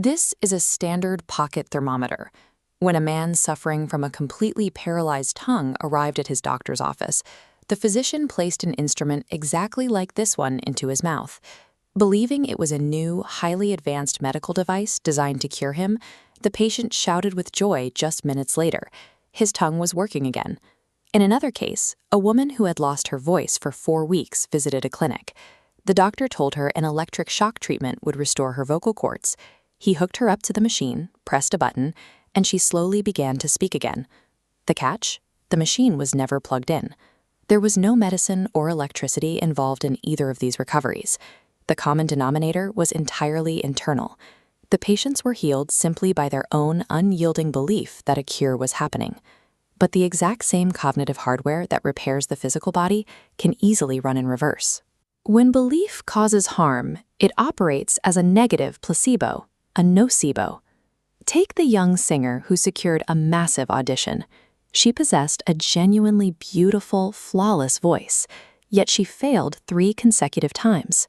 This is a standard pocket thermometer. When a man suffering from a completely paralyzed tongue arrived at his doctor's office, the physician placed an instrument exactly like this one into his mouth. Believing it was a new, highly advanced medical device designed to cure him, the patient shouted with joy just minutes later. His tongue was working again. In another case, a woman who had lost her voice for 4 weeks visited a clinic. The doctor told her an electric shock treatment would restore her vocal cords. He hooked her up to the machine, pressed a button, and she slowly began to speak again. The catch? The machine was never plugged in. There was no medicine or electricity involved in either of these recoveries. The common denominator was entirely internal. The patients were healed simply by their own unyielding belief that a cure was happening. But the exact same cognitive hardware that repairs the physical body can easily run in reverse. When belief causes harm, it operates as a negative placebo, a nocebo. Take the young singer who secured a massive audition. She possessed a genuinely beautiful, flawless voice, yet she failed 3 consecutive times.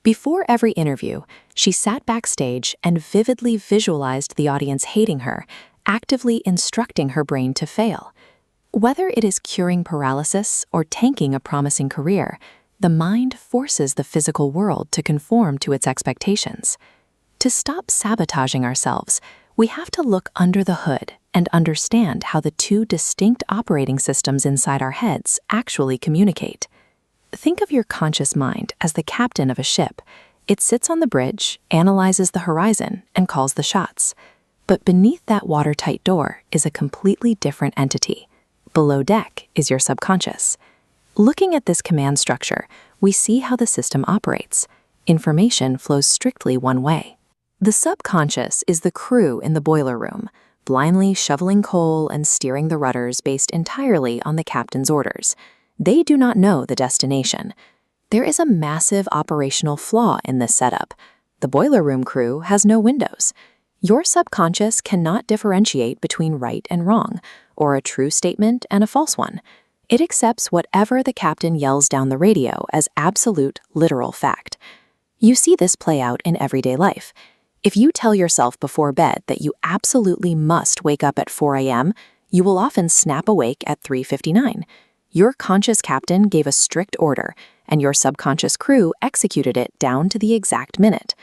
Before every interview, she sat backstage and vividly visualized the audience hating her, actively instructing her brain to fail. Whether it is curing paralysis or tanking a promising career, the mind forces the physical world to conform to its expectations. To stop sabotaging ourselves, we have to look under the hood and understand how the 2 distinct operating systems inside our heads actually communicate. Think of your conscious mind as the captain of a ship. It sits on the bridge, analyzes the horizon, and calls the shots. But beneath that watertight door is a completely different entity. Below deck is your subconscious. Looking at this command structure, we see how the system operates. Information flows strictly one way. The subconscious is the crew in the boiler room, blindly shoveling coal and steering the rudders based entirely on the captain's orders. They do not know the destination. There is a massive operational flaw in this setup. The boiler room crew has no windows. Your subconscious cannot differentiate between right and wrong, or a true statement and a false one. It accepts whatever the captain yells down the radio as absolute, literal fact. You see this play out in everyday life. If you tell yourself before bed that you absolutely must wake up at 4 a.m., you will often snap awake at 3:59. Your conscious captain gave a strict order, and your subconscious crew executed it down to the exact minute.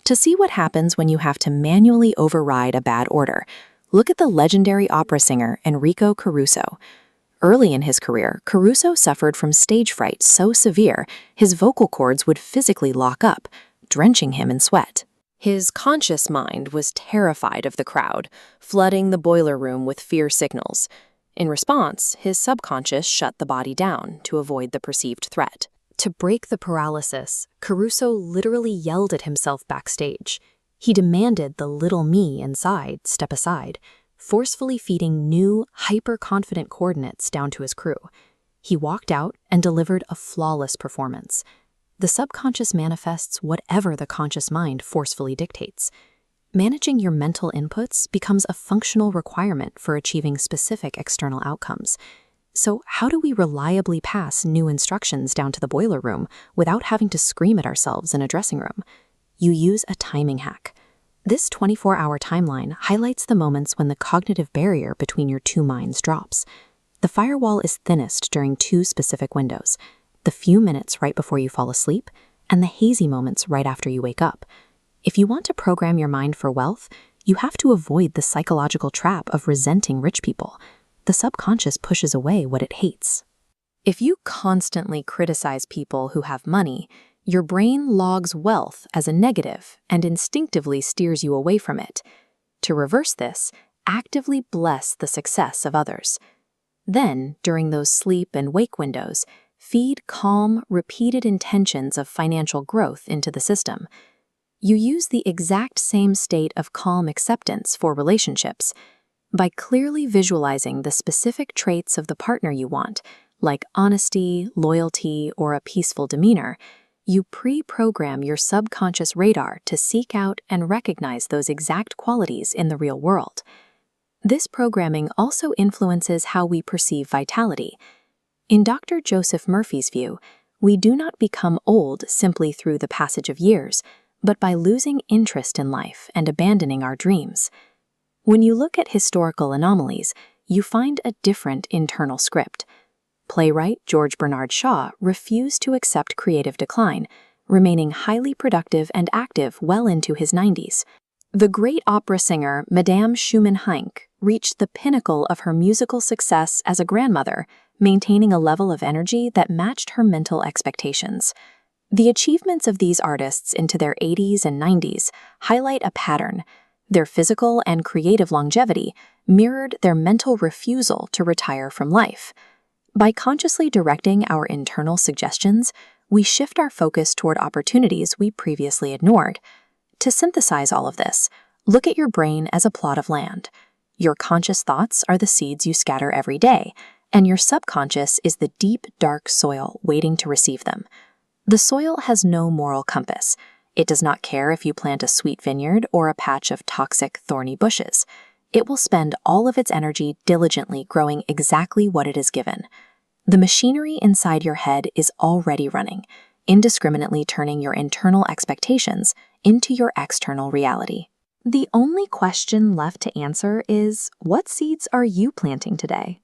To see what happens when you have to manually override a bad order, look at the legendary opera singer Enrico Caruso. Early in his career, Caruso suffered from stage fright so severe his vocal cords would physically lock up, drenching him in sweat. His conscious mind was terrified of the crowd, flooding the boiler room with fear signals. In response, his subconscious shut the body down to avoid the perceived threat. To break the paralysis, Caruso literally yelled at himself backstage. He demanded the little me inside step aside, forcefully feeding new, hyper-confident coordinates down to his crew. He walked out and delivered a flawless performance. The subconscious manifests whatever the conscious mind forcefully dictates. Managing your mental inputs becomes a functional requirement for achieving specific external outcomes. So how do we reliably pass new instructions down to the boiler room without having to scream at ourselves in a dressing room? You use a timing hack. This 24-hour timeline highlights the moments when the cognitive barrier between your 2 minds drops. The firewall is thinnest during 2 specific windows: the few minutes right before you fall asleep and the hazy moments right after you wake up. If you want to program your mind for wealth, you have to avoid the psychological trap of resenting rich people. The subconscious pushes away what it hates. If you constantly criticize people who have money, your brain logs wealth as a negative and instinctively steers you away from it. To reverse this, actively bless the success of others. Then, during those sleep and wake windows, feed calm, repeated intentions of financial growth into the system. You use the exact same state of calm acceptance for relationships. By clearly visualizing the specific traits of the partner you want, like honesty, loyalty, or a peaceful demeanor, you pre-program your subconscious radar to seek out and recognize those exact qualities in the real world. This programming also influences how we perceive vitality. In Dr. Joseph Murphy's view, we do not become old simply through the passage of years, but by losing interest in life and abandoning our dreams. When you look at historical anomalies, you find a different internal script. Playwright George Bernard Shaw refused to accept creative decline, remaining highly productive and active well into his 90s. The great opera singer Madame Schumann-Heink reached the pinnacle of her musical success as a grandmother, maintaining a level of energy that matched her mental expectations. The achievements of these artists into their 80s and 90s highlight a pattern. Their physical and creative longevity mirrored their mental refusal to retire from life. By consciously directing our internal suggestions, we shift our focus toward opportunities we previously ignored. To synthesize all of this, look at your brain as a plot of land. Your conscious thoughts are the seeds you scatter every day, and your subconscious is the deep, dark soil waiting to receive them. The soil has no moral compass. It does not care if you plant a sweet vineyard or a patch of toxic, thorny bushes. It will spend all of its energy diligently growing exactly what it is given. The machinery inside your head is already running, indiscriminately turning your internal expectations into your external reality. The only question left to answer is, what seeds are you planting today?